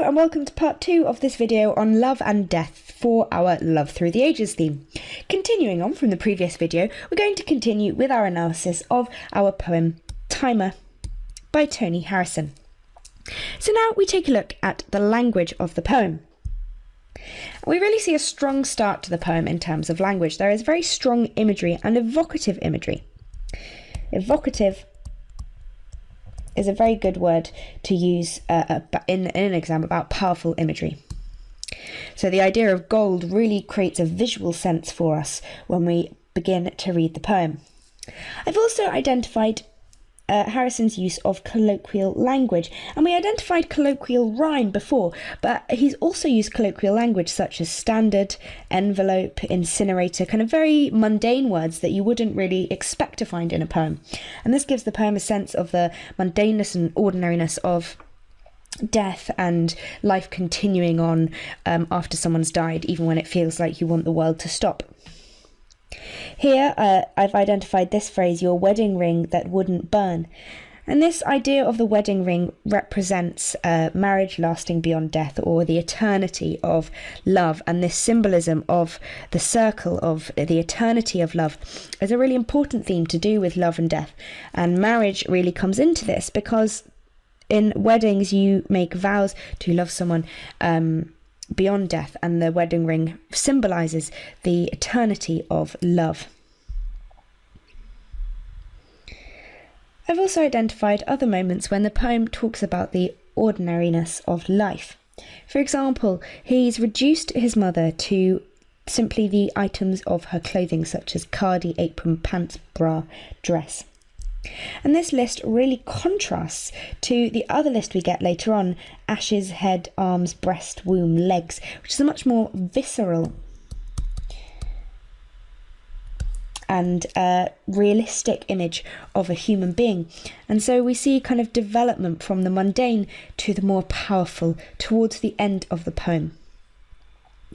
and welcome to part 2 of this video on love and death for our Love Through the Ages theme. Continuing on from the previous video, we're going to continue with our analysis of our poem Timer by Tony Harrison. So now we take a look at the language of the poem. We really see a strong start to the poem in terms of language. There is very strong imagery and evocative imagery. Evocative is a very good word to use in an exam about powerful imagery. So the idea of gold really creates a visual sense for us when we begin to read the poem. I've also identified Harrison's use of colloquial language, and we identified colloquial rhyme before, but he's also used colloquial language such as standard, envelope, incinerator, kind of very mundane words that you wouldn't really expect to find in a poem. And this gives the poem a sense of the mundaneness and ordinariness of death and life continuing on after someone's died, even when it feels like you want the world to stop. Here I've identified this phrase, your wedding ring that wouldn't burn. And this idea of the wedding ring represents marriage lasting beyond death, or the eternity of love. And this symbolism of the circle of the eternity of love is a really important theme to do with love and death. And marriage really comes into this because in weddings you make vows to love someone beyond death, and the wedding ring symbolises the eternity of love. I've also identified other moments when the poem talks about the ordinariness of life. For example, he's reduced his mother to simply the items of her clothing, such as cardi, apron, pants, bra, dress. And this list really contrasts to the other list we get later on: ashes, head, arms, breast, womb, legs, which is a much more visceral and realistic image of a human being. And so we see kind of development from the mundane to the more powerful towards the end of the poem.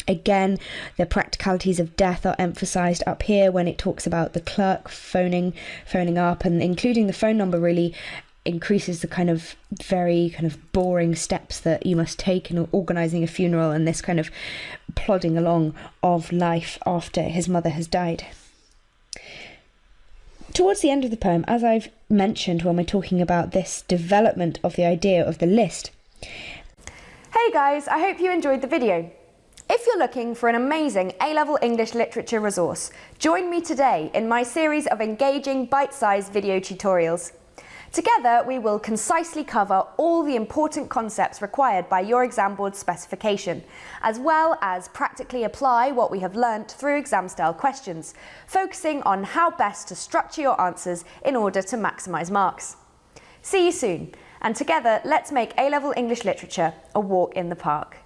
Again, the practicalities of death are emphasised up here when it talks about the clerk phoning up, and including the phone number really increases the kind of very kind of boring steps that you must take in organising a funeral and this kind of plodding along of life after his mother has died. Towards the end of the poem, as I've mentioned when we're talking about this development of the idea of the list. Hey guys, I hope you enjoyed the video. If you're looking for an amazing A-level English literature resource, join me today in my series of engaging bite-sized video tutorials. Together, we will concisely cover all the important concepts required by your exam board specification, as well as practically apply what we have learnt through exam-style questions, focusing on how best to structure your answers in order to maximise marks. See you soon, and together, let's make A-level English literature a walk in the park.